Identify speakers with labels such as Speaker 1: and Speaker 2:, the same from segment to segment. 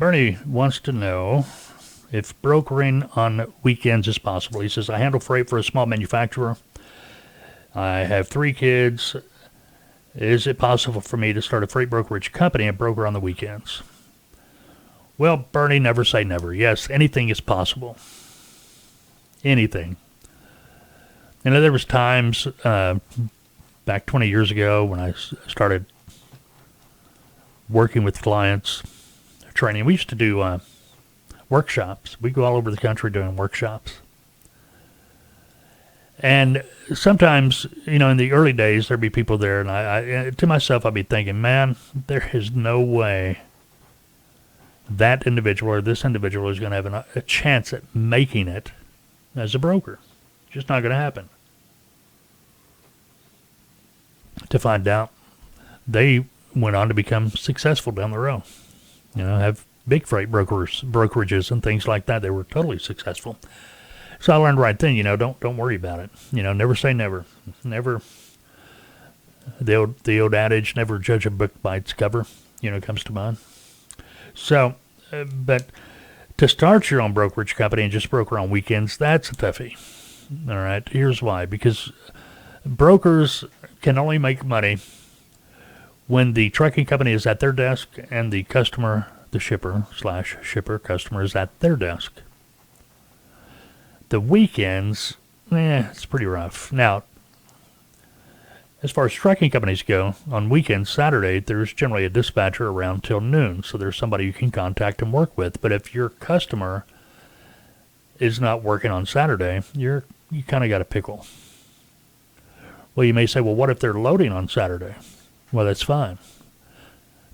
Speaker 1: Bernie wants to know if brokering on weekends is possible. He says, I handle freight for a small manufacturer. I have 3 kids. Is it possible for me to start a freight brokerage company and broker on the weekends? Well, Bernie, never say never. Yes, anything is possible. Anything. You know, there was times back 20 years ago when I started working with clients, training. We used to do workshops. We go all over the country doing workshops. And sometimes, you know, in the early days, there'd be people there, and I to myself, I'd be thinking, man, there is no way that individual or this individual is going to have a chance at making it as a broker. It's just not going to happen. To find out, they went on to become successful down the road. You know, have big freight brokerages and things like that. They were totally successful. So I learned right then, you know, don't worry about it. You know, never say never. Never. The old adage, never judge a book by its cover, you know, comes to mind. So, but to start your own brokerage company and just broker on weekends, that's a toughie. All right, here's why. Because brokers can only make money when the trucking company is at their desk and the customer, the shipper customer is at their desk. The weekends, it's pretty rough. Now, as far as trucking companies go, on weekends, Saturday, there's generally a dispatcher around till noon, so there's somebody you can contact and work with. But if your customer is not working on Saturday, you kind of got a pickle. Well, you may say, well, what if they're loading on Saturday? Well, that's fine.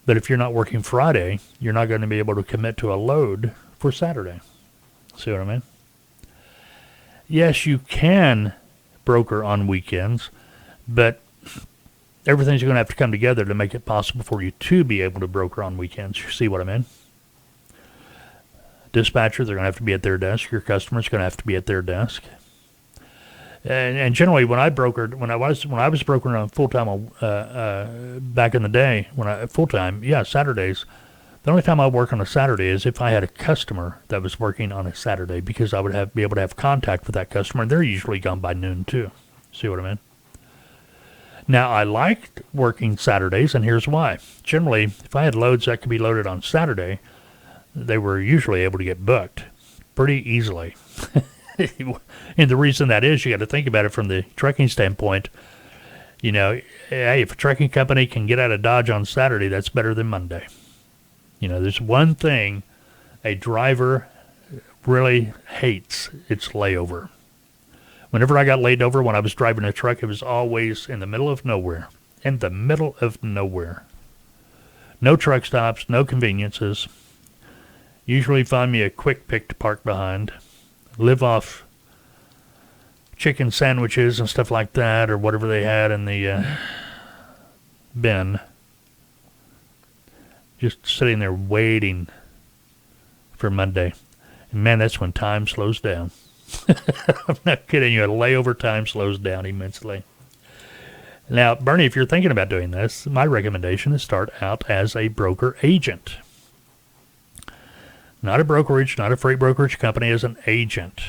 Speaker 1: But if you're not working Friday, you're not going to be able to commit to a load for Saturday. See what I mean? Yes, you can broker on weekends, but everything's going to have to come together to make it possible for you to be able to broker on weekends. You see what I mean? Dispatcher, they're going to have to be at their desk. Your customer's going to have to be at their desk. And generally, when I was brokering on full time back in the day, Saturdays. The only time I work on a Saturday is if I had a customer that was working on a Saturday, because I would be able to have contact with that customer, and they're usually gone by noon too. See what I mean? Now, I liked working Saturdays, and here's why. Generally, if I had loads that could be loaded on Saturday, they were usually able to get booked pretty easily. And the reason that is, you got to think about it from the trucking standpoint. You know, hey, if a trucking company can get out of Dodge on Saturday, that's better than Monday. You know, there's one thing a driver really hates. It's layover. Whenever I got laid over when I was driving a truck, it was always in the middle of nowhere. In the middle of nowhere. No truck stops, no conveniences. Usually find me a quick pick to park behind. Live off chicken sandwiches and stuff like that, or whatever they had in the bin. Just sitting there waiting for Monday. And man, that's when time slows down. I'm not kidding you. A layover time slows down immensely. Now, Bernie, if you're thinking about doing this, my recommendation is start out as a broker agent. Not a brokerage, not a freight brokerage company, as an agent.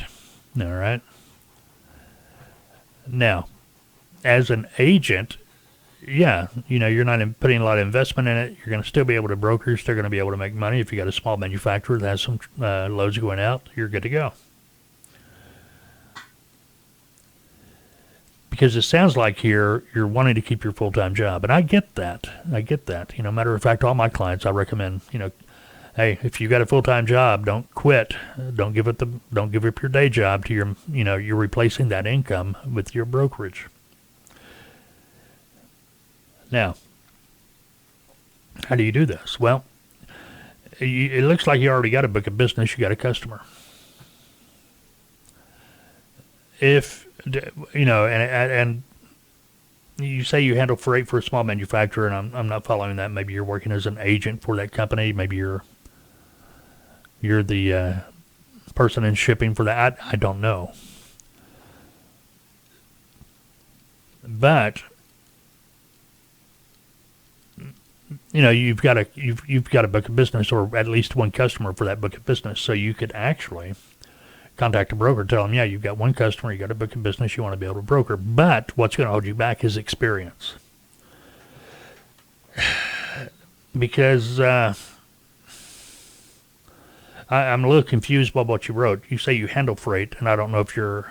Speaker 1: All right? Now, as an agent, yeah, you know, you're not putting a lot of investment in it. You're going to still be able to broker. You're still going to be able to make money. If you got a small manufacturer that has some loads going out, you're good to go. Because it sounds like here you're wanting to keep your full-time job, and I get that. You know, matter of fact, all my clients, I recommend, you know, hey, if you got a full-time job, don't quit. Don't give up your day job to you're replacing that income with your brokerage. Now, how do you do this? Well, it looks like you already got a book of business. You got a customer. If, you know, and you say you handle freight for a small manufacturer, and I'm not following that. Maybe you're working as an agent for that company. Maybe you're the person in shipping for that. I don't know. But you've got a book of business or at least one customer for that book of business. So you could actually contact a broker, tell them, yeah, you've got one customer, you got a book of business, you want to be able to broker. But what's going to hold you back is experience. Because I'm a little confused by what you wrote. You say you handle freight, and I don't know if you're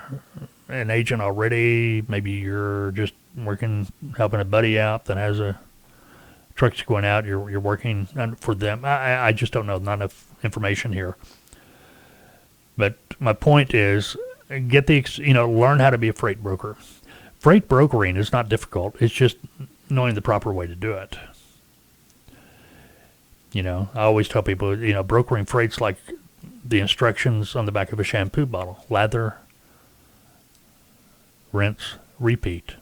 Speaker 1: an agent already. Maybe you're just helping a buddy out that has a trucks going out. You're working for them. I just don't know. Not enough information here. But my point is, learn how to be a freight broker. Freight brokering is not difficult. It's just knowing the proper way to do it. I always tell people, brokering freight's like the instructions on the back of a shampoo bottle. Lather, rinse, repeat.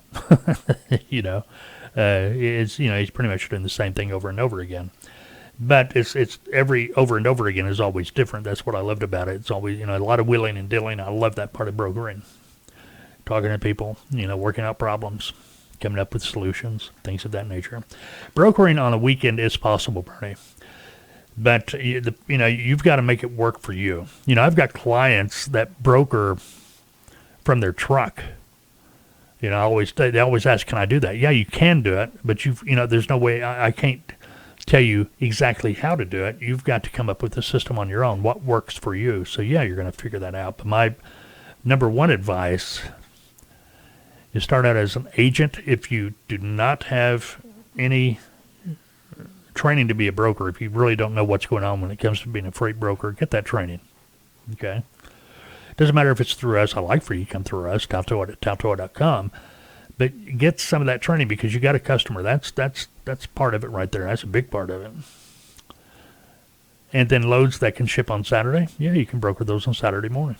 Speaker 1: It's pretty much doing the same thing over and over again. But it's every over and over again is always different. That's what I loved about it. It's always, a lot of wheeling and dealing. I love that part of brokering. Talking to people, working out problems, coming up with solutions, things of that nature. Brokering on a weekend is possible, Bernie. But, you've got to make it work for you. I've got clients that broker from their truck. They always ask, can I do that? Yeah, you can do it, but there's no way, I can't tell you exactly how to do it. You've got to come up with a system on your own, what works for you. So, yeah, you're going to figure that out. But my number one advice is start out as an agent. If you do not have any training to be a broker, if you really don't know what's going on when it comes to being a freight broker, get that training. Okay? Doesn't matter if it's through us. I like for you to come through us, taltoa.com. But get some of that training because you got a customer. That's part of it right there. That's a big part of it. And then loads that can ship on Saturday. Yeah, you can broker those on Saturday morning.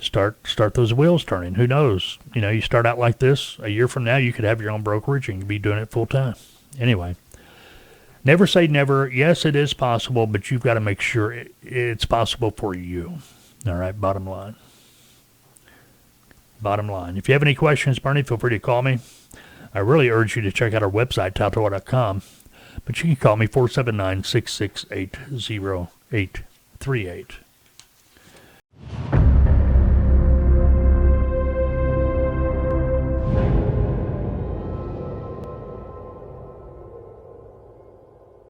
Speaker 1: Start those wheels turning. Who knows? You start out like this. A year from now, you could have your own brokerage and be doing it full time. Anyway, never say never. Yes, it is possible, but you've got to make sure it's possible for you. All right, bottom line. If you have any questions, Bernie, feel free to call me. I really urge you to check out our website, taltoa.com. But you can call me 479-668-0838.